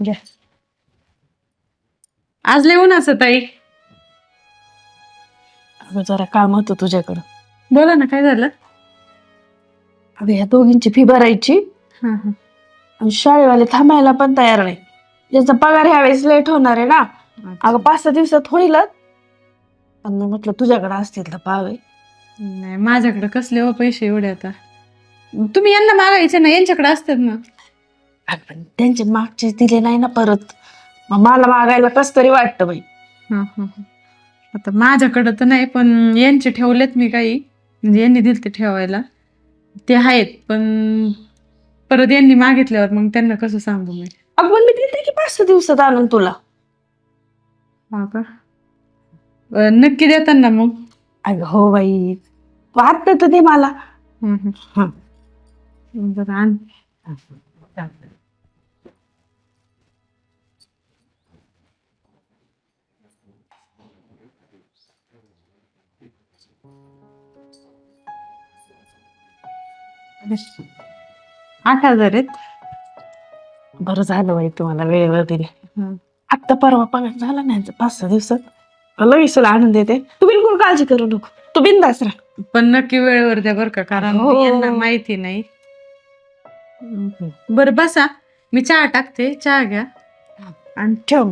घ्या. आज लय उन्हाचं ताई. अगं जरा काम होतं तुझ्याकडं. बोला ना, काय झालं? अगं ह्या दोघींची फी भरायची हा हा. आणि शाळेवाले थांबायला पण तयार नाही. ज्याचा पगार ह्यावेळेस लेट होणार आहे ना. अगं 5-6 दिवसात होईलच. पण मी म्हटलं तुझ्याकडे असतील तर पाहावे. नाही, माझ्याकडे कसले हो पैसे एवढे आता. तुम्ही यांना मागायचे ना, यांच्याकडे असतात ना. अगं पण त्यांचे मागचे दिले नाही ना परत. मग मला मागायला कस तरी वाटतं बाई. हा हा हा. आता माझ्याकडं तर नाही, पण यांचे ठेवलेत मी काही, म्हणजे यांनी दिले ते ठेवायला. ते आहेत, पण परत यांनी मागितल्यावर मग त्यांना कसं सांगू मी? अगं पण मी देते की 5-6 दिवसात आणून तुला. हा का? नक्की देतात ना मग? अगं हो बाई, तू आत्ता तर दे मला. हा. बरं आण. आठ 8,000 आहेत. बरं झालं बाई तुम्हाला वेळेवर दिले. हं. आत्ता परवा पगार झाला नाही 5-6 दिवसात लगेच तुला आणून देते. तू बिलकुल काळजी करू नको. तू बिंदास राहा. पण नक्की वेळेवर द्या बरं का, कारण हो. यांना माहिती नाही. बरं बसा, मी चहा टाकते, चहा घ्या. आणि ठेव.